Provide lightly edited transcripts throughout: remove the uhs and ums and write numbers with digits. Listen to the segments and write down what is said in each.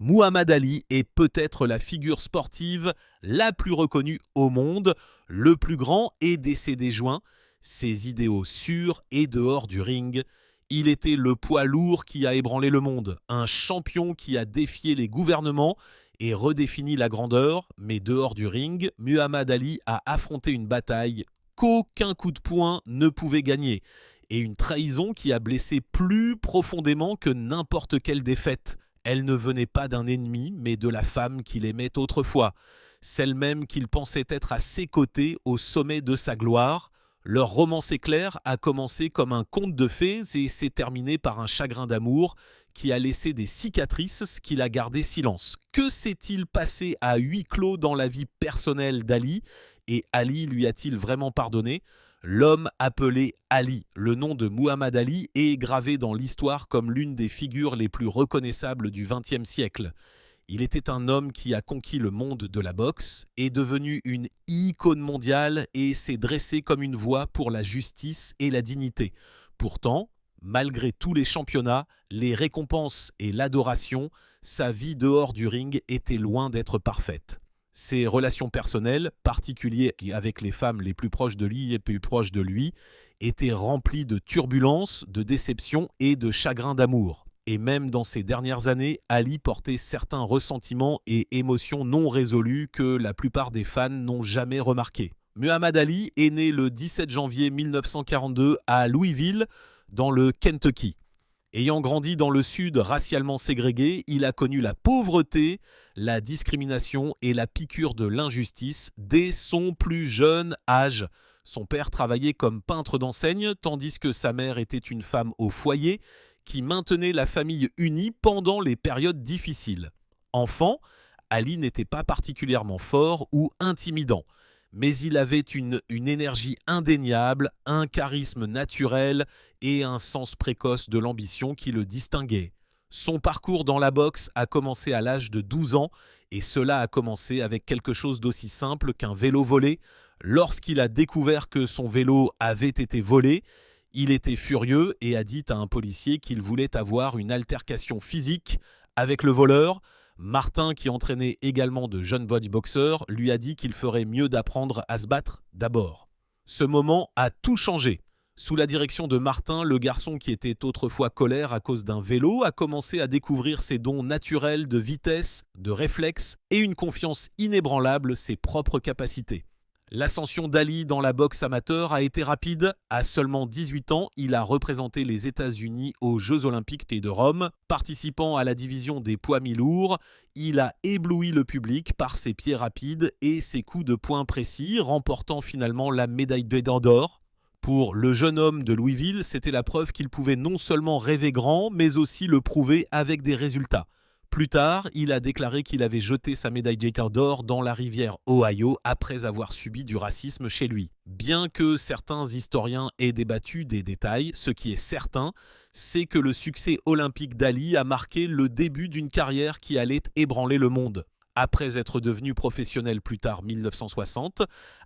Muhammad Ali est peut-être la figure sportive la plus reconnue au monde. Le plus grand est décédé juin. Ses idéaux sur et dehors du ring. Il était le poids lourd qui a ébranlé le monde, un champion qui a défié les gouvernements et redéfini la grandeur. Mais dehors du ring, Muhammad Ali a affronté une bataille qu'aucun coup de poing ne pouvait gagner. Et une trahison qui a blessé plus profondément que n'importe quelle défaite. Elle ne venait pas d'un ennemi, mais de la femme qu'il aimait autrefois, celle même qu'il pensait être à ses côtés au sommet de sa gloire. Leur romance éclair a commencé comme un conte de fées et s'est terminé par un chagrin d'amour qui a laissé des cicatrices qu'il a gardé silence. Que s'est-il passé à huis clos dans la vie personnelle d'Ali ? Et Ali lui a-t-il vraiment pardonné ? L'homme appelé Ali, le nom de Muhammad Ali, est gravé dans l'histoire comme l'une des figures les plus reconnaissables du XXe siècle. Il était un homme qui a conquis le monde de la boxe, est devenu une icône mondiale et s'est dressé comme une voix pour la justice et la dignité. Pourtant, malgré tous les championnats, les récompenses et l'adoration, sa vie dehors du ring était loin d'être parfaite. Ses relations personnelles, particulières avec les femmes les plus proches de lui et plus proches de lui, étaient remplies de turbulences, de déceptions et de chagrins d'amour. Et même dans ces dernières années, Ali portait certains ressentiments et émotions non résolues que la plupart des fans n'ont jamais remarqués. Muhammad Ali est né le 17 janvier 1942 à Louisville, dans le Kentucky. Ayant grandi dans le sud racialement ségrégué, il a connu la pauvreté, la discrimination et la piqûre de l'injustice dès son plus jeune âge. Son père travaillait comme peintre d'enseigne, tandis que sa mère était une femme au foyer qui maintenait la famille unie pendant les périodes difficiles. Enfant, Ali n'était pas particulièrement fort ou intimidant, mais il avait une énergie indéniable, un charisme naturel et un sens précoce de l'ambition qui le distinguaient. Son parcours dans la boxe a commencé à l'âge de 12 ans et cela a commencé avec quelque chose d'aussi simple qu'un vélo volé. Lorsqu'il a découvert que son vélo avait été volé, il était furieux et a dit à un policier qu'il voulait avoir une altercation physique avec le voleur. Martin, qui entraînait également de jeunes bodyboxers, lui a dit qu'il ferait mieux d'apprendre à se battre d'abord. Ce moment a tout changé. Sous la direction de Martin, le garçon qui était autrefois colère à cause d'un vélo a commencé à découvrir ses dons naturels de vitesse, de réflexe et une confiance inébranlable, ses propres capacités. L'ascension d'Ali dans la boxe amateur a été rapide. À seulement 18 ans, il a représenté les États-Unis aux Jeux Olympiques de Rome. Participant à la division des poids mi-lourds, il a ébloui le public par ses pieds rapides et ses coups de poing précis, remportant finalement la médaille d'or. Pour le jeune homme de Louisville, c'était la preuve qu'il pouvait non seulement rêver grand, mais aussi le prouver avec des résultats. Plus tard, il a déclaré qu'il avait jeté sa médaille d'or dans la rivière Ohio après avoir subi du racisme chez lui. Bien que certains historiens aient débattu des détails, ce qui est certain, c'est que le succès olympique d'Ali a marqué le début d'une carrière qui allait ébranler le monde. Après être devenu professionnel plus tard 1960,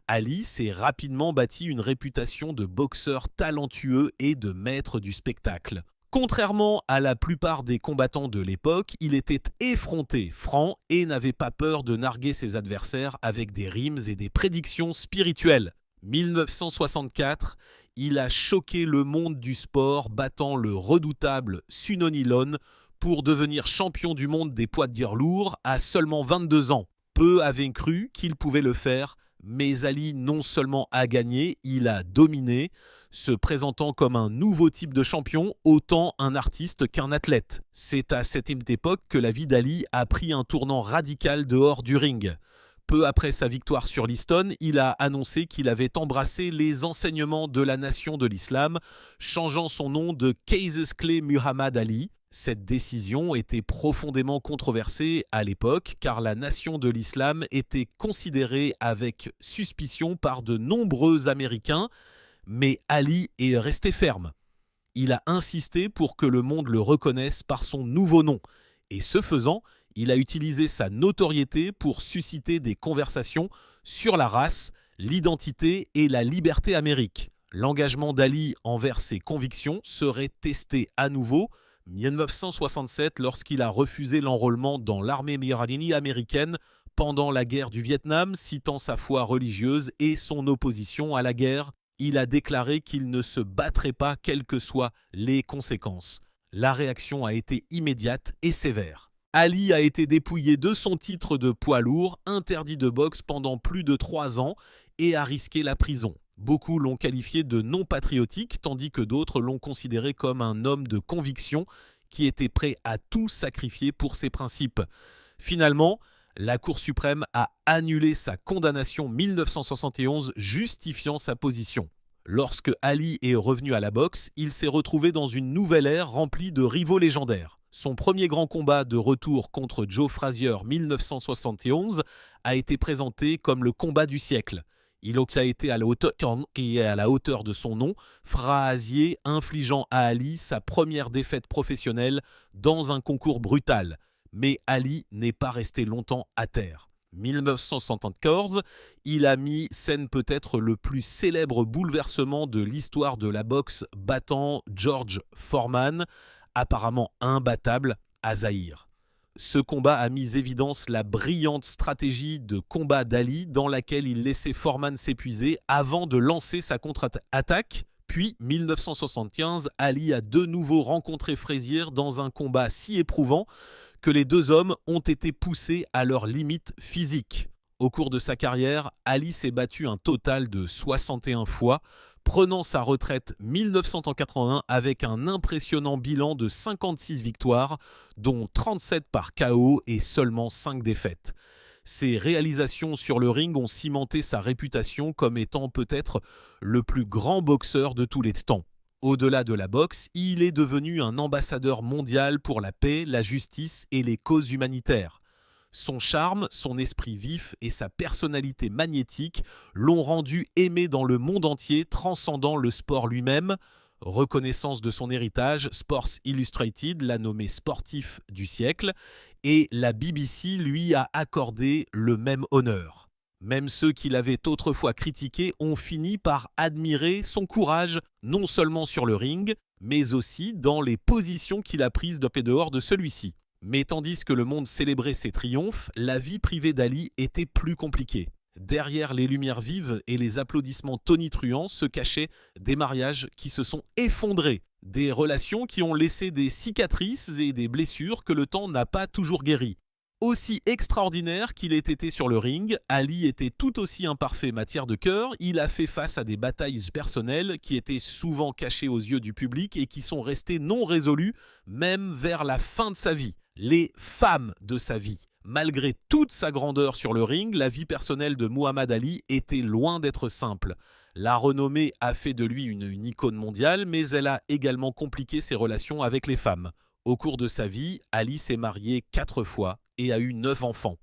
Ali s'est rapidement bâti une réputation de boxeur talentueux et de maître du spectacle. Contrairement à la plupart des combattants de l'époque, il était effronté, franc et n'avait pas peur de narguer ses adversaires avec des rimes et des prédictions spirituelles. 1964, il a choqué le monde du sport, battant le redoutable Sunoni Lone pour devenir champion du monde des poids de dire lourds à seulement 22 ans. Peu avaient cru qu'il pouvait le faire, mais Ali non seulement a gagné, il a dominé, se présentant comme un nouveau type de champion, autant un artiste qu'un athlète. C'est à cette époque que la vie d'Ali a pris un tournant radical dehors du ring. Peu après sa victoire sur Liston, il a annoncé qu'il avait embrassé les enseignements de la nation de l'islam, changeant son nom de Cassius Clay Muhammad Ali. Cette décision était profondément controversée à l'époque car la nation de l'islam était considérée avec suspicion par de nombreux Américains, mais Ali est resté ferme. Il a insisté pour que le monde le reconnaisse par son nouveau nom et ce faisant, il a utilisé sa notoriété pour susciter des conversations sur la race, l'identité et la liberté amérique. L'engagement d'Ali envers ses convictions serait testé à nouveau 1967, lorsqu'il a refusé l'enrôlement dans l'armée Iranienne américaine pendant la guerre du Vietnam, citant sa foi religieuse et son opposition à la guerre, il a déclaré qu'il ne se battrait pas quelles que soient les conséquences. La réaction a été immédiate et sévère. Ali a été dépouillé de son titre de poids lourd, interdit de boxe pendant plus de 3 ans et a risqué la prison. Beaucoup l'ont qualifié de non patriotique, tandis que d'autres l'ont considéré comme un homme de conviction qui était prêt à tout sacrifier pour ses principes. Finalement, la Cour suprême a annulé sa condamnation 1971, justifiant sa position. Lorsque Ali est revenu à la boxe, il s'est retrouvé dans une nouvelle ère remplie de rivaux légendaires. Son premier grand combat de retour contre Joe Frazier 1971 a été présenté comme le combat du siècle. Il a été à la hauteur de son nom, Frazier infligeant à Ali sa première défaite professionnelle dans un concours brutal. Mais Ali n'est pas resté longtemps à terre. 1974, il a mis scène peut-être le plus célèbre bouleversement de l'histoire de la boxe, battant George Foreman, apparemment imbattable, à Zaïre. Ce combat a mis évidence la brillante stratégie de combat d'Ali dans laquelle il laissait Foreman s'épuiser avant de lancer sa contre-attaque. Puis, 1975, Ali a de nouveau rencontré Frazier dans un combat si éprouvant que les deux hommes ont été poussés à leurs limites physiques. Au cours de sa carrière, Ali s'est battu un total de 61 fois, prenant sa retraite 1981 avec un impressionnant bilan de 56 victoires, dont 37 par KO et seulement 5 défaites. Ses réalisations sur le ring ont cimenté sa réputation comme étant peut-être le plus grand boxeur de tous les temps. Au-delà de la boxe, il est devenu un ambassadeur mondial pour la paix, la justice et les causes humanitaires. Son charme, son esprit vif et sa personnalité magnétique l'ont rendu aimé dans le monde entier, transcendant le sport lui-même. Reconnaissance de son héritage, Sports Illustrated l'a nommé sportif du siècle et la BBC lui a accordé le même honneur. Même ceux qui l'avaient autrefois critiqué ont fini par admirer son courage, non seulement sur le ring, mais aussi dans les positions qu'il a prises d'op et dehors de celui-ci. Mais tandis que le monde célébrait ses triomphes, la vie privée d'Ali était plus compliquée. Derrière les lumières vives et les applaudissements tonitruants se cachaient des mariages qui se sont effondrés, des relations qui ont laissé des cicatrices et des blessures que le temps n'a pas toujours guéries. Aussi extraordinaire qu'il ait été sur le ring, Ali était tout aussi imparfait matière de cœur. Il a fait face à des batailles personnelles qui étaient souvent cachées aux yeux du public et qui sont restées non résolues, même vers la fin de sa vie. Les femmes de sa vie. Malgré toute sa grandeur sur le ring, la vie personnelle de Muhammad Ali était loin d'être simple. La renommée a fait de lui une icône mondiale, mais elle a également compliqué ses relations avec les femmes. Au cours de sa vie, Ali s'est marié 4 fois et a eu 9 enfants.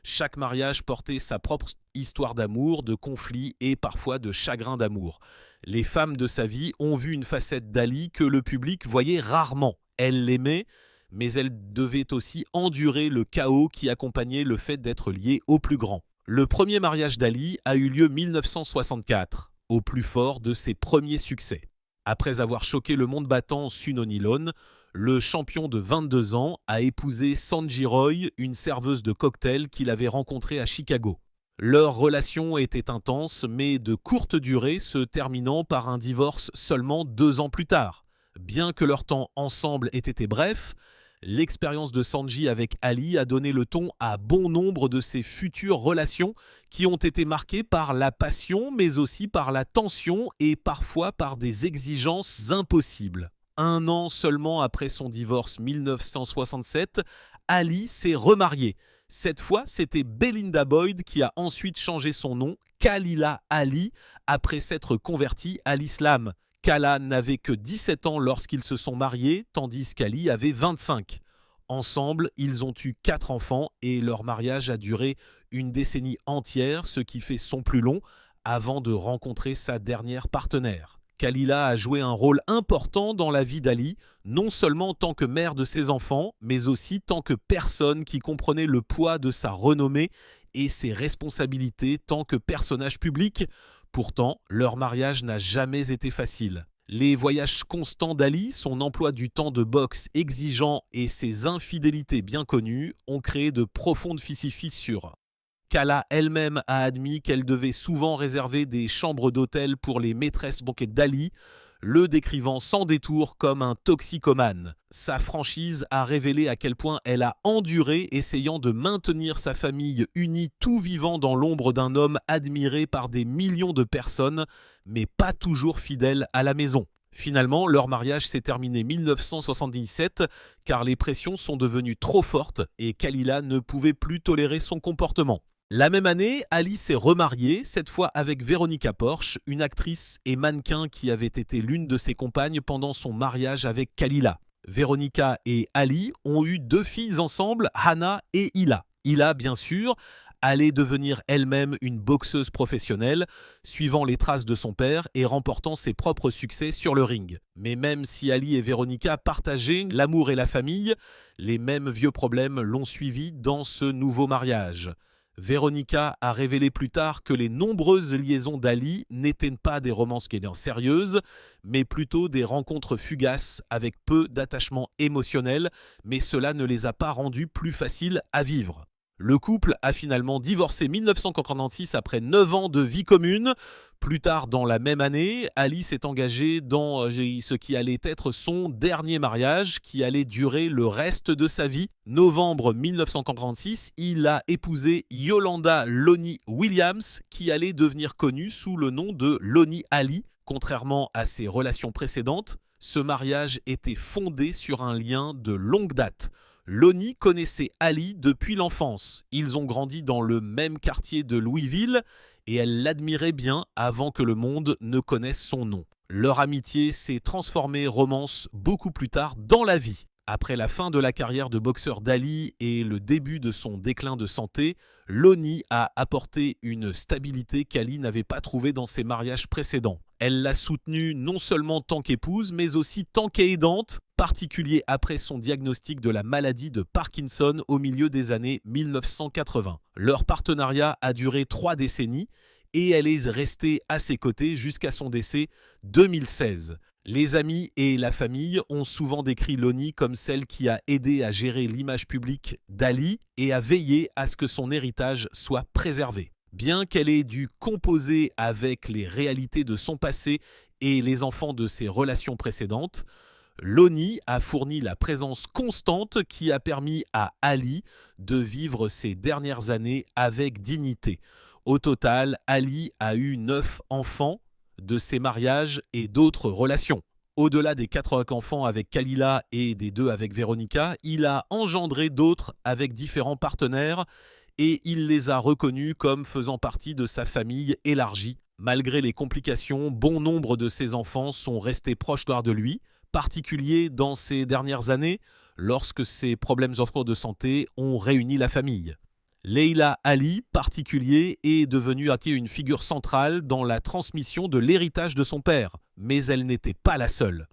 Chaque mariage portait sa propre histoire d'amour, de conflits et parfois de chagrin d'amour. Les femmes de sa vie ont vu une facette d'Ali que le public voyait rarement. Elles l'aimaient, mais elles devaient aussi endurer le chaos qui accompagnait le fait d'être liées au plus grand. Le premier mariage d'Ali a eu lieu en 1964, au plus fort de ses premiers succès. Après avoir choqué le monde battant Sunonilon, le champion de 22 ans a épousé Sanji Roy, une serveuse de cocktail qu'il avait rencontrée à Chicago. Leur relation était intense, mais de courte durée, se terminant par un divorce seulement 2 ans plus tard. Bien que leur temps ensemble ait été bref, l'expérience de Sanji avec Ali a donné le ton à bon nombre de ses futures relations qui ont été marquées par la passion, mais aussi par la tension et parfois par des exigences impossibles. 1 an seulement après son divorce 1967, Ali s'est remarié. Cette fois, c'était Belinda Boyd qui a ensuite changé son nom, Khalila Ali, après s'être convertie à l'islam. Khala n'avait que 17 ans lorsqu'ils se sont mariés, tandis qu'Ali avait 25. Ensemble, ils ont eu 4 enfants et leur mariage a duré une décennie entière, ce qui fait son plus long, avant de rencontrer sa dernière partenaire. Khalila a joué un rôle important dans la vie d'Ali, non seulement en tant que mère de ses enfants, mais aussi tant que personne qui comprenait le poids de sa renommée et ses responsabilités tant que personnage public. Pourtant, leur mariage n'a jamais été facile. Les voyages constants d'Ali, son emploi du temps de boxe exigeant et ses infidélités bien connues ont créé de profondes fissures. Kala elle-même a admis qu'elle devait souvent réserver des chambres d'hôtel pour les maîtresses banquettes d'Ali, le décrivant sans détour comme un toxicomane. Sa franchise a révélé à quel point elle a enduré, essayant de maintenir sa famille unie tout vivant dans l'ombre d'un homme admiré par des millions de personnes, mais pas toujours fidèle à la maison. Finalement, leur mariage s'est terminé 1977 car les pressions sont devenues trop fortes et Kalila ne pouvait plus tolérer son comportement. La même année, Ali s'est remarié, cette fois avec Veronica Porsche, une actrice et mannequin qui avait été l'une de ses compagnes pendant son mariage avec Kalila. Veronica et Ali ont eu 2 filles ensemble, Hannah et Hila. Hila, bien sûr, allait devenir elle-même une boxeuse professionnelle, suivant les traces de son père et remportant ses propres succès sur le ring. Mais même si Ali et Veronica partageaient l'amour et la famille, les mêmes vieux problèmes l'ont suivi dans ce nouveau mariage. Veronica a révélé plus tard que les nombreuses liaisons d'Ali n'étaient pas des romances sérieuses, mais plutôt des rencontres fugaces avec peu d'attachement émotionnel, mais cela ne les a pas rendus plus faciles à vivre. Le couple a finalement divorcé en 1946 après 9 ans de vie commune. Plus tard dans la même année, Ali s'est engagé dans ce qui allait être son dernier mariage, qui allait durer le reste de sa vie. Novembre 1946, il a épousé Yolanda Lonnie Williams, qui allait devenir connue sous le nom de Lonnie Ali. Contrairement à ses relations précédentes, ce mariage était fondé sur un lien de longue date. Lonnie connaissait Ali depuis l'enfance. Ils ont grandi dans le même quartier de Louisville et elle l'admirait bien avant que le monde ne connaisse son nom. Leur amitié s'est transformée romance beaucoup plus tard dans la vie. Après la fin de la carrière de boxeur d'Ali et le début de son déclin de santé, Lonnie a apporté une stabilité qu'Ali n'avait pas trouvée dans ses mariages précédents. Elle l'a soutenue non seulement tant qu'épouse, mais aussi tant qu'aidante, particulier après son diagnostic de la maladie de Parkinson au milieu des années 1980. Leur partenariat a duré 3 décennies et elle est restée à ses côtés jusqu'à son décès 2016. Les amis et la famille ont souvent décrit Lonnie comme celle qui a aidé à gérer l'image publique d'Ali et a veillé à ce que son héritage soit préservé. Bien qu'elle ait dû composer avec les réalités de son passé et les enfants de ses relations précédentes, Lonnie a fourni la présence constante qui a permis à Ali de vivre ses dernières années avec dignité. Au total, Ali a eu 9 enfants de ses mariages et d'autres relations. Au-delà des 4 enfants avec Kalila et des 2 avec Veronica, il a engendré d'autres avec différents partenaires et il les a reconnus comme faisant partie de sa famille élargie. Malgré les complications, bon nombre de ses enfants sont restés proches de lui, particulier dans ces dernières années, lorsque ses problèmes de santé ont réuni la famille. Leila Ali, particulier, est devenue une figure centrale dans la transmission de l'héritage de son père, mais elle n'était pas la seule.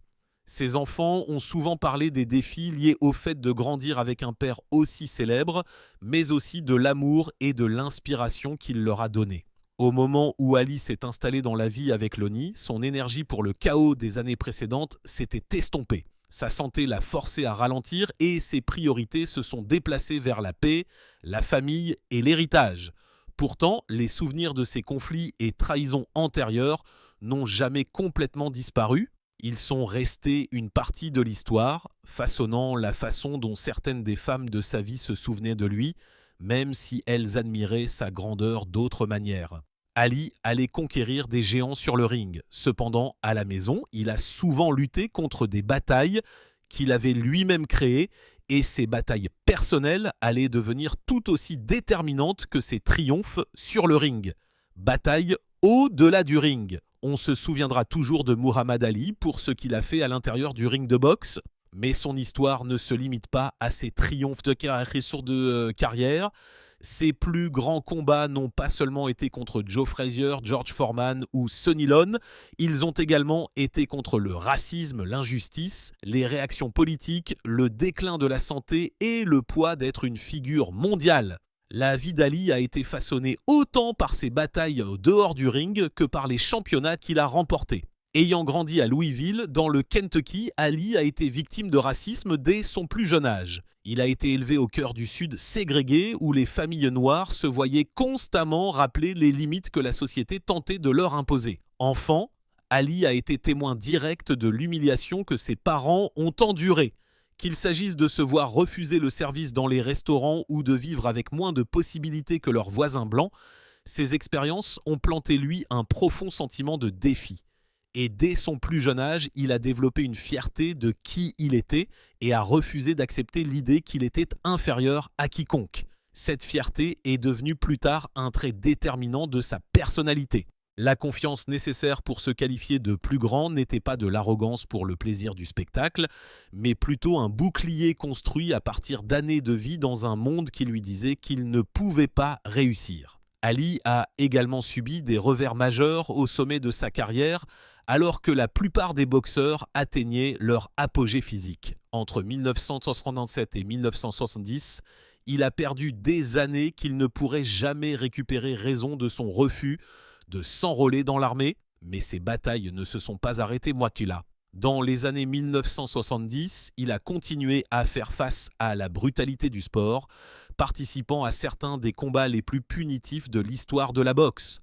Ses enfants ont souvent parlé des défis liés au fait de grandir avec un père aussi célèbre, mais aussi de l'amour et de l'inspiration qu'il leur a donné. Au moment où Ali s'est installé dans la vie avec Lonnie, son énergie pour le chaos des années précédentes s'était estompée. Sa santé l'a forcé à ralentir et ses priorités se sont déplacées vers la paix, la famille et l'héritage. Pourtant, les souvenirs de ces conflits et trahisons antérieures n'ont jamais complètement disparu. Ils sont restés une partie de l'histoire, façonnant la façon dont certaines des femmes de sa vie se souvenaient de lui, même si elles admiraient sa grandeur d'autres manières. Ali allait conquérir des géants sur le ring. Cependant, à la maison, il a souvent lutté contre des batailles qu'il avait lui-même créées et ces batailles personnelles allaient devenir tout aussi déterminantes que ses triomphes sur le ring. Bataille au-delà du ring. On se souviendra toujours de Muhammad Ali pour ce qu'il a fait à l'intérieur du ring de boxe, mais son histoire ne se limite pas à ses triomphes de carrière. Ses plus grands combats n'ont pas seulement été contre Joe Frazier, George Foreman ou Sonny Lonn, ils ont également été contre le racisme, l'injustice, les réactions politiques, le déclin de la santé et le poids d'être une figure mondiale. La vie d'Ali a été façonnée autant par ses batailles au dehors du ring que par les championnats qu'il a remportés. Ayant grandi à Louisville, dans le Kentucky, Ali a été victime de racisme dès son plus jeune âge. Il a été élevé au cœur du Sud ségrégué où les familles noires se voyaient constamment rappeler les limites que la société tentait de leur imposer. Enfant, Ali a été témoin direct de l'humiliation que ses parents ont endurée. Qu'il s'agisse de se voir refuser le service dans les restaurants ou de vivre avec moins de possibilités que leurs voisins blancs, ces expériences ont planté lui un profond sentiment de défi. Et dès son plus jeune âge, il a développé une fierté de qui il était et a refusé d'accepter l'idée qu'il était inférieur à quiconque. Cette fierté est devenue plus tard un trait déterminant de sa personnalité. La confiance nécessaire pour se qualifier de plus grand n'était pas de l'arrogance pour le plaisir du spectacle, mais plutôt un bouclier construit à partir d'années de vie dans un monde qui lui disait qu'il ne pouvait pas réussir. Ali a également subi des revers majeurs au sommet de sa carrière, alors que la plupart des boxeurs atteignaient leur apogée physique. Entre 1967 et 1970, il a perdu des années qu'il ne pourrait jamais récupérer raison de son refus de s'enrôler dans l'armée, mais ses batailles ne se sont pas arrêtées moitié là. Dans les années 1970, il a continué à faire face à la brutalité du sport, participant à certains des combats les plus punitifs de l'histoire de la boxe.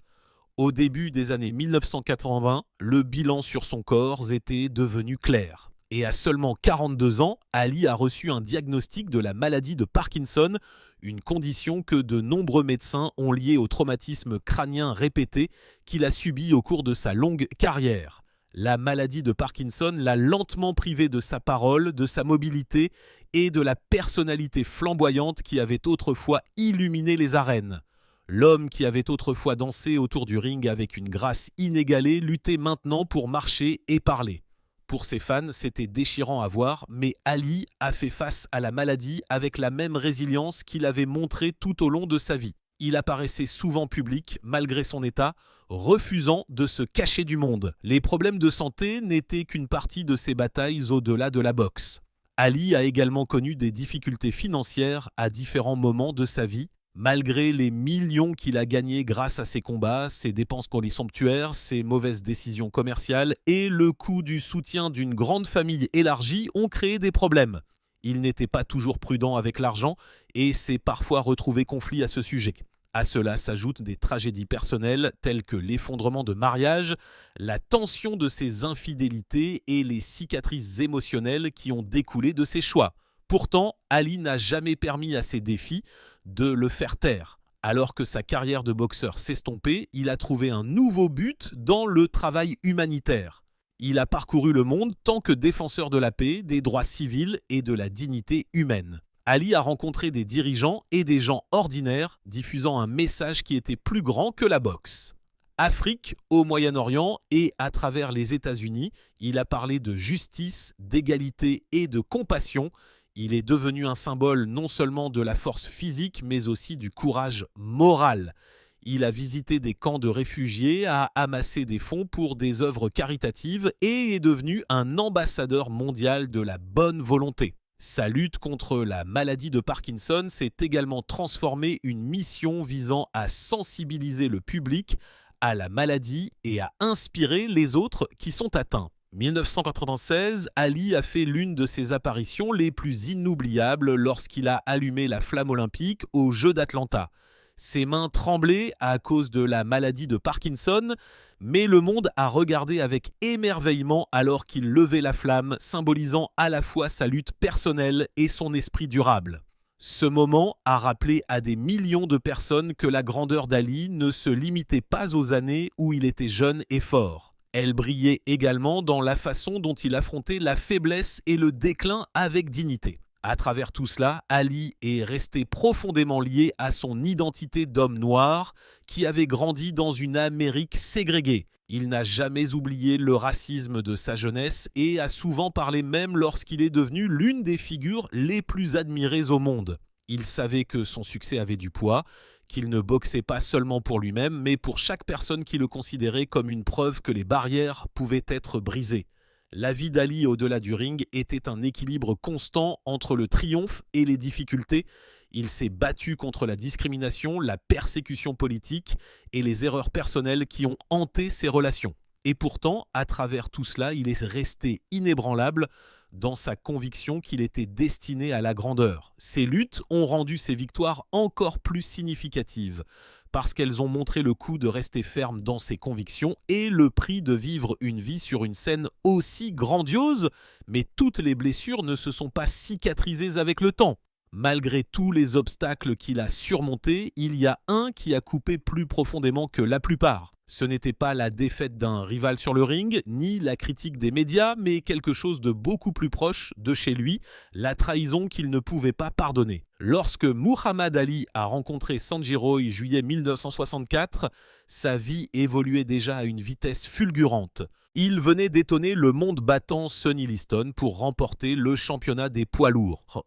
Au début des années 1980, le bilan sur son corps était devenu clair. Et à seulement 42 ans, Ali a reçu un diagnostic de la maladie de Parkinson, une condition que de nombreux médecins ont liée au traumatisme crânien répété qu'il a subi au cours de sa longue carrière. La maladie de Parkinson l'a lentement privé de sa parole, de sa mobilité et de la personnalité flamboyante qui avait autrefois illuminé les arènes. L'homme qui avait autrefois dansé autour du ring avec une grâce inégalée luttait maintenant pour marcher et parler. Pour ses fans, c'était déchirant à voir, mais Ali a fait face à la maladie avec la même résilience qu'il avait montrée tout au long de sa vie. Il apparaissait souvent public, malgré son état, refusant de se cacher du monde. Les problèmes de santé n'étaient qu'une partie de ses batailles au-delà de la boxe. Ali a également connu des difficultés financières à différents moments de sa vie, malgré les millions qu'il a gagnés grâce à ses combats, ses dépenses pour les somptuaires, ses mauvaises décisions commerciales et le coût du soutien d'une grande famille élargie ont créé des problèmes. Il n'était pas toujours prudent avec l'argent et s'est parfois retrouvé conflit à ce sujet. À cela s'ajoutent des tragédies personnelles telles que l'effondrement de mariage, la tension de ses infidélités et les cicatrices émotionnelles qui ont découlé de ses choix. Pourtant, Ali n'a jamais permis à ses défis de le faire taire. Alors que sa carrière de boxeur s'estompait, il a trouvé un nouveau but dans le travail humanitaire. Il a parcouru le monde tant que défenseur de la paix, des droits civils et de la dignité humaine. Ali a rencontré des dirigeants et des gens ordinaires, diffusant un message qui était plus grand que la boxe. Afrique, au Moyen-Orient et à travers les États-Unis, il a parlé de justice, d'égalité et de compassion. Il est devenu un symbole non seulement de la force physique, mais aussi du courage moral. Il a visité des camps de réfugiés, a amassé des fonds pour des œuvres caritatives et est devenu un ambassadeur mondial de la bonne volonté. Sa lutte contre la maladie de Parkinson s'est également transformée en une mission visant à sensibiliser le public à la maladie et à inspirer les autres qui sont atteints. 1996, Ali a fait l'une de ses apparitions les plus inoubliables lorsqu'il a allumé la flamme olympique aux Jeux d'Atlanta. Ses mains tremblaient à cause de la maladie de Parkinson, mais le monde a regardé avec émerveillement alors qu'il levait la flamme, symbolisant à la fois sa lutte personnelle et son esprit durable. Ce moment a rappelé à des millions de personnes que la grandeur d'Ali ne se limitait pas aux années où il était jeune et fort. Elle brillait également dans la façon dont il affrontait la faiblesse et le déclin avec dignité. À travers tout cela, Ali est resté profondément lié à son identité d'homme noir qui avait grandi dans une Amérique ségrégée. Il n'a jamais oublié le racisme de sa jeunesse et a souvent parlé même lorsqu'il est devenu l'une des figures les plus admirées au monde. Il savait que son succès avait du poids, qu'il ne boxait pas seulement pour lui-même, mais pour chaque personne qui le considérait comme une preuve que les barrières pouvaient être brisées. La vie d'Ali au-delà du ring était un équilibre constant entre le triomphe et les difficultés. Il s'est battu contre la discrimination, la persécution politique et les erreurs personnelles qui ont hanté ses relations. Et pourtant, à travers tout cela, il est resté inébranlable dans sa conviction qu'il était destiné à la grandeur. Ces luttes ont rendu ses victoires encore plus significatives, parce qu'elles ont montré le coup de rester ferme dans ses convictions et le prix de vivre une vie sur une scène aussi grandiose, mais toutes les blessures ne se sont pas cicatrisées avec le temps. Malgré tous les obstacles qu'il a surmontés, il y a un qui a coupé plus profondément que la plupart. Ce n'était pas la défaite d'un rival sur le ring, ni la critique des médias, mais quelque chose de beaucoup plus proche de chez lui, la trahison qu'il ne pouvait pas pardonner. Lorsque Muhammad Ali a rencontré Sanjay juillet 1964, sa vie évoluait déjà à une vitesse fulgurante. Il venait d'étonner le monde battant Sonny Liston pour remporter le championnat des poids lourds.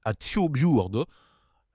À Tjóbjörn,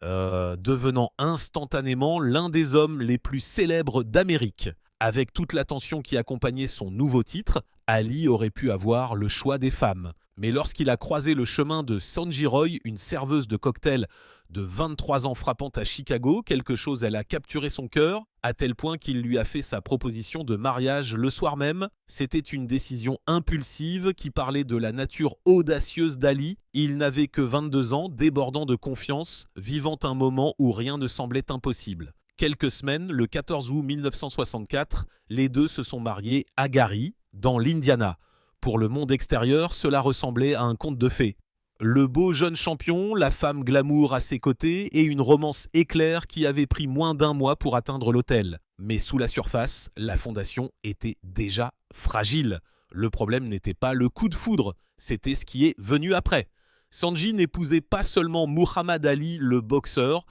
devenant instantanément l'un des hommes les plus célèbres d'Amérique. Avec toute l'attention qui accompagnait son nouveau titre, Ali aurait pu avoir le choix des femmes. Mais lorsqu'il a croisé le chemin de Sanjay Roy, une serveuse de cocktail de 23 ans frappante à Chicago, quelque chose elle a capturé son cœur, à tel point qu'il lui a fait sa proposition de mariage le soir même. C'était une décision impulsive qui parlait de la nature audacieuse d'Ali. Il n'avait que 22 ans, débordant de confiance, vivant un moment où rien ne semblait impossible. Quelques semaines, le 14 août 1964, les deux se sont mariés à Gary, dans l'Indiana. Pour le monde extérieur, cela ressemblait à un conte de fées. Le beau jeune champion, la femme glamour à ses côtés et une romance éclair qui avait pris moins d'un mois pour atteindre l'autel. Mais sous la surface, la fondation était déjà fragile. Le problème n'était pas le coup de foudre, c'était ce qui est venu après. Sanjay n'épousait pas seulement Muhammad Ali, le boxeur,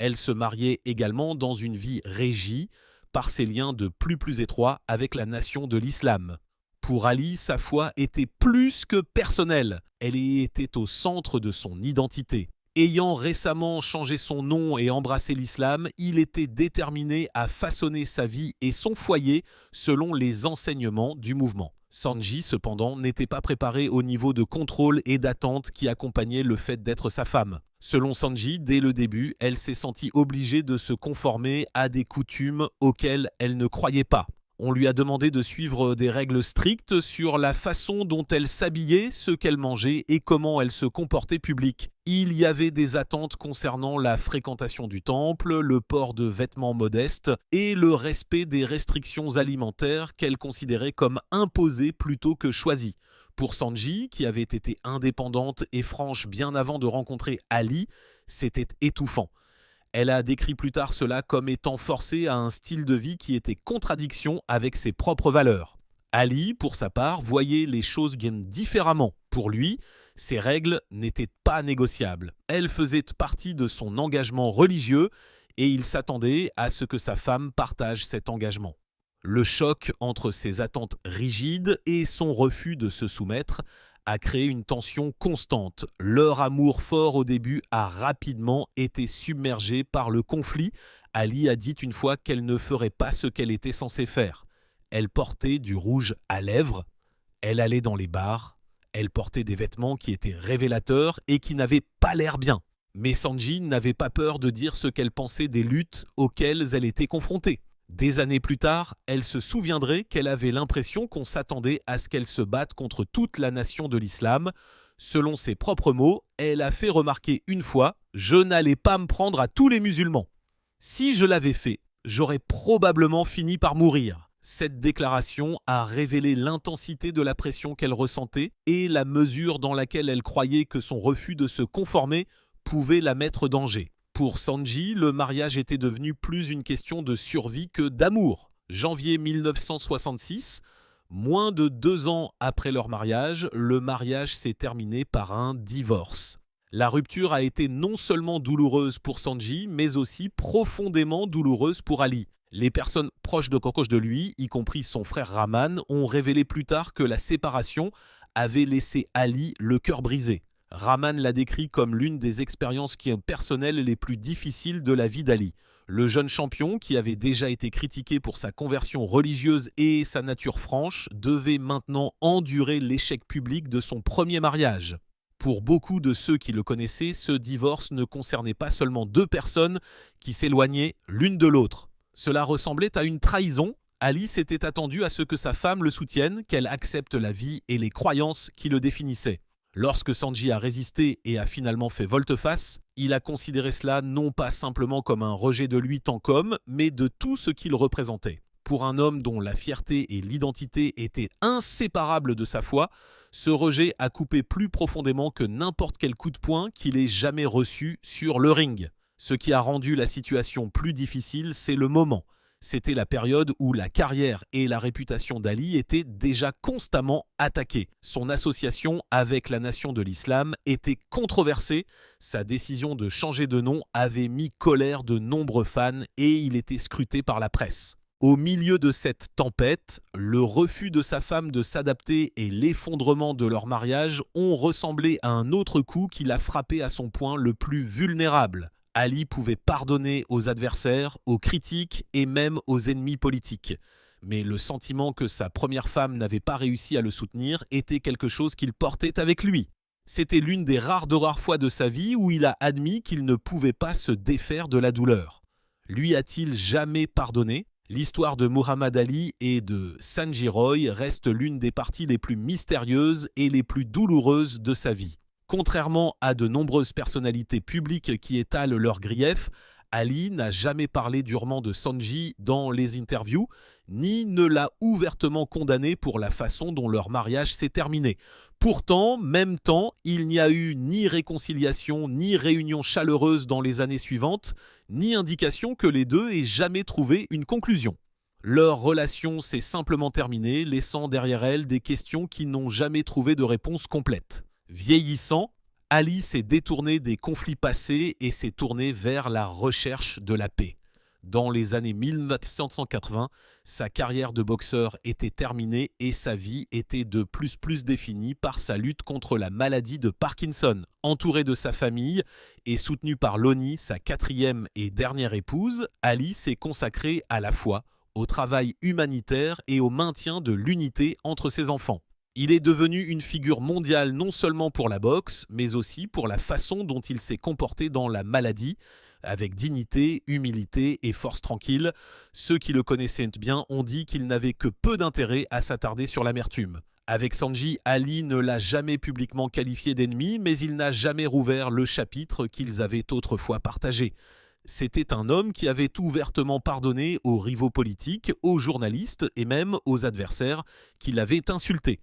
elle se mariait également dans une vie régie par ses liens de plus étroits avec la nation de l'islam. Pour Ali, sa foi était plus que personnelle. Elle était au centre de son identité. Ayant récemment changé son nom et embrassé l'islam, il était déterminé à façonner sa vie et son foyer selon les enseignements du mouvement. Sanjay, cependant, n'était pas préparé au niveau de contrôle et d'attente qui accompagnait le fait d'être sa femme. Selon Sanjay, dès le début, elle s'est sentie obligée de se conformer à des coutumes auxquelles elle ne croyait pas. On lui a demandé de suivre des règles strictes sur la façon dont elle s'habillait, ce qu'elle mangeait et comment elle se comportait publique. Il y avait des attentes concernant la fréquentation du temple, le port de vêtements modestes et le respect des restrictions alimentaires qu'elle considérait comme imposées plutôt que choisies. Pour Sanjay, qui avait été indépendante et franche bien avant de rencontrer Ali, c'était étouffant. Elle a décrit plus tard cela comme étant forcée à un style de vie qui était contradiction avec ses propres valeurs. Ali, pour sa part, voyait les choses bien différemment. Pour lui, ces règles n'étaient pas négociables. Elles faisaient partie de son engagement religieux et il s'attendait à ce que sa femme partage cet engagement. Le choc entre ses attentes rigides et son refus de se soumettre a créé une tension constante. Leur amour fort au début a rapidement été submergé par le conflit. Ali a dit une fois qu'elle ne ferait pas ce qu'elle était censée faire. Elle portait du rouge à lèvres, elle allait dans les bars, elle portait des vêtements qui étaient révélateurs et qui n'avaient pas l'air bien. Mais Sanjay n'avait pas peur de dire ce qu'elle pensait des luttes auxquelles elle était confrontée. Des années plus tard, elle se souviendrait qu'elle avait l'impression qu'on s'attendait à ce qu'elle se batte contre toute la nation de l'islam. Selon ses propres mots, elle a fait remarquer une fois « Je n'allais pas me prendre à tous les musulmans. Si je l'avais fait, j'aurais probablement fini par mourir. » Cette déclaration a révélé l'intensité de la pression qu'elle ressentait et la mesure dans laquelle elle croyait que son refus de se conformer pouvait la mettre en danger. Pour Sanjay, le mariage était devenu plus une question de survie que d'amour. Janvier 1966, moins de 2 ans après leur mariage, le mariage s'est terminé par un divorce. La rupture a été non seulement douloureuse pour Sanjay, mais aussi profondément douloureuse pour Ali. Les personnes proches de lui, y compris son frère Rahman, ont révélé plus tard que la séparation avait laissé Ali le cœur brisé. Rahman l'a décrit comme l'une des expériences personnelles les plus difficiles de la vie d'Ali. Le jeune champion, qui avait déjà été critiqué pour sa conversion religieuse et sa nature franche, devait maintenant endurer l'échec public de son premier mariage. Pour beaucoup de ceux qui le connaissaient, ce divorce ne concernait pas seulement 2 personnes qui s'éloignaient l'une de l'autre. Cela ressemblait à une trahison. Ali s'était attendu à ce que sa femme le soutienne, qu'elle accepte la vie et les croyances qui le définissaient. Lorsque Sanji a résisté et a finalement fait volte-face, il a considéré cela non pas simplement comme un rejet de lui tant qu'homme, mais de tout ce qu'il représentait. Pour un homme dont la fierté et l'identité étaient inséparables de sa foi, ce rejet a coupé plus profondément que n'importe quel coup de poing qu'il ait jamais reçu sur le ring. Ce qui a rendu la situation plus difficile, c'est le moment. C'était la période où la carrière et la réputation d'Ali étaient déjà constamment attaquées. Son association avec la nation de l'islam était controversée. Sa décision de changer de nom avait mis colère de nombreux fans et il était scruté par la presse. Au milieu de cette tempête, le refus de sa femme de s'adapter et l'effondrement de leur mariage ont ressemblé à un autre coup qui l'a frappé à son point le plus vulnérable. Ali pouvait pardonner aux adversaires, aux critiques et même aux ennemis politiques. Mais le sentiment que sa première femme n'avait pas réussi à le soutenir était quelque chose qu'il portait avec lui. C'était l'une des rares fois de sa vie où il a admis qu'il ne pouvait pas se défaire de la douleur. Lui a-t-il jamais pardonné ? L'histoire de Muhammad Ali et de Sanji Roy reste l'une des parties les plus mystérieuses et les plus douloureuses de sa vie. Contrairement à de nombreuses personnalités publiques qui étalent leurs griefs, Ali n'a jamais parlé durement de Sanji dans les interviews, ni ne l'a ouvertement condamné pour la façon dont leur mariage s'est terminé. Pourtant, même temps, il n'y a eu ni réconciliation, ni réunion chaleureuse dans les années suivantes, ni indication que les deux aient jamais trouvé une conclusion. Leur relation s'est simplement terminée, laissant derrière elle des questions qui n'ont jamais trouvé de réponse complète. Vieillissant, Ali s'est détourné des conflits passés et s'est tourné vers la recherche de la paix. Dans les années 1980, sa carrière de boxeur était terminée et sa vie était de plus définie par sa lutte contre la maladie de Parkinson. Entouré de sa famille et soutenu par Loni, sa quatrième et dernière épouse, Ali s'est consacré à la foi, au travail humanitaire et au maintien de l'unité entre ses enfants. Il est devenu une figure mondiale non seulement pour la boxe, mais aussi pour la façon dont il s'est comporté dans la maladie, avec dignité, humilité et force tranquille. Ceux qui le connaissaient bien ont dit qu'il n'avait que peu d'intérêt à s'attarder sur l'amertume. Avec Sanji, Ali ne l'a jamais publiquement qualifié d'ennemi, mais il n'a jamais rouvert le chapitre qu'ils avaient autrefois partagé. C'était un homme qui avait ouvertement pardonné aux rivaux politiques, aux journalistes et même aux adversaires qui l'avaient insulté.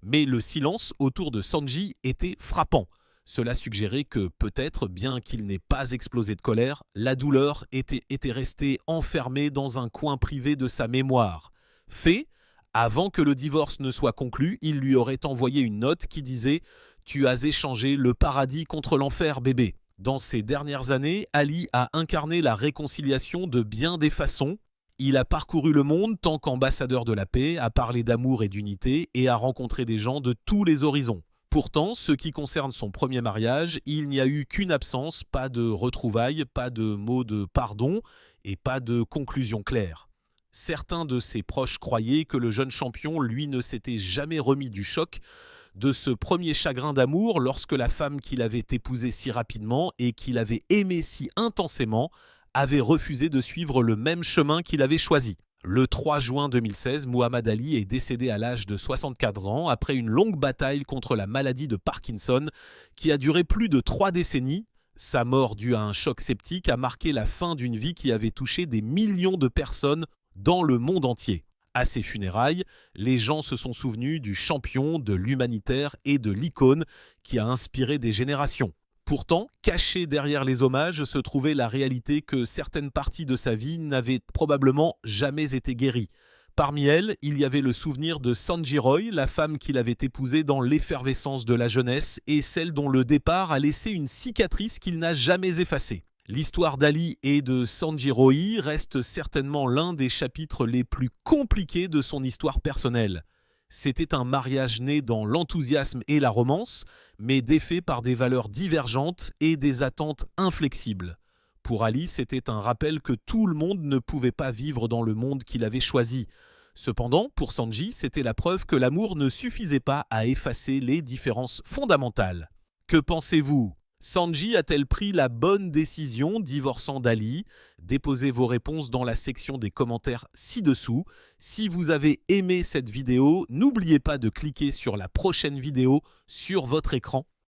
Mais le silence autour de Sanji était frappant. Cela suggérait que peut-être, bien qu'il n'ait pas explosé de colère, la douleur était restée enfermée dans un coin privé de sa mémoire. Fait, avant que le divorce ne soit conclu, il lui aurait envoyé une note qui disait « Tu as échangé le paradis contre l'enfer, bébé ». Dans ces dernières années, Ali a incarné la réconciliation de bien des façons. Il a parcouru le monde tant qu'ambassadeur de la paix, a parlé d'amour et d'unité et a rencontré des gens de tous les horizons. Pourtant, ce qui concerne son premier mariage, il n'y a eu qu'une absence, pas de retrouvailles, pas de mots de pardon et pas de conclusion claire. Certains de ses proches croyaient que le jeune champion, lui, ne s'était jamais remis du choc de ce premier chagrin d'amour lorsque la femme qu'il avait épousée si rapidement et qu'il avait aimée si intensément avait refusé de suivre le même chemin qu'il avait choisi. Le 3 juin 2016, Muhammad Ali est décédé à l'âge de 64 ans après une longue bataille contre la maladie de Parkinson qui a duré plus de 3 décennies. Sa mort due à un choc septique a marqué la fin d'une vie qui avait touché des millions de personnes dans le monde entier. À ses funérailles, les gens se sont souvenus du champion, de l'humanitaire et de l'icône qui a inspiré des générations. Pourtant, cachée derrière les hommages se trouvait la réalité que certaines parties de sa vie n'avaient probablement jamais été guéries. Parmi elles, il y avait le souvenir de Sanji Roy, la femme qu'il avait épousée dans l'effervescence de la jeunesse et celle dont le départ a laissé une cicatrice qu'il n'a jamais effacée. L'histoire d'Ali et de Sanji Roy reste certainement l'un des chapitres les plus compliqués de son histoire personnelle. C'était un mariage né dans l'enthousiasme et la romance, mais défait par des valeurs divergentes et des attentes inflexibles. Pour Ali, c'était un rappel que tout le monde ne pouvait pas vivre dans le monde qu'il avait choisi. Cependant, pour Sanji, c'était la preuve que l'amour ne suffisait pas à effacer les différences fondamentales. Que pensez-vous ? Sanji a-t-elle pris la bonne décision divorçant d'Ali? Déposez vos réponses dans la section des commentaires ci-dessous. Si vous avez aimé cette vidéo, n'oubliez pas de cliquer sur la prochaine vidéo sur votre écran.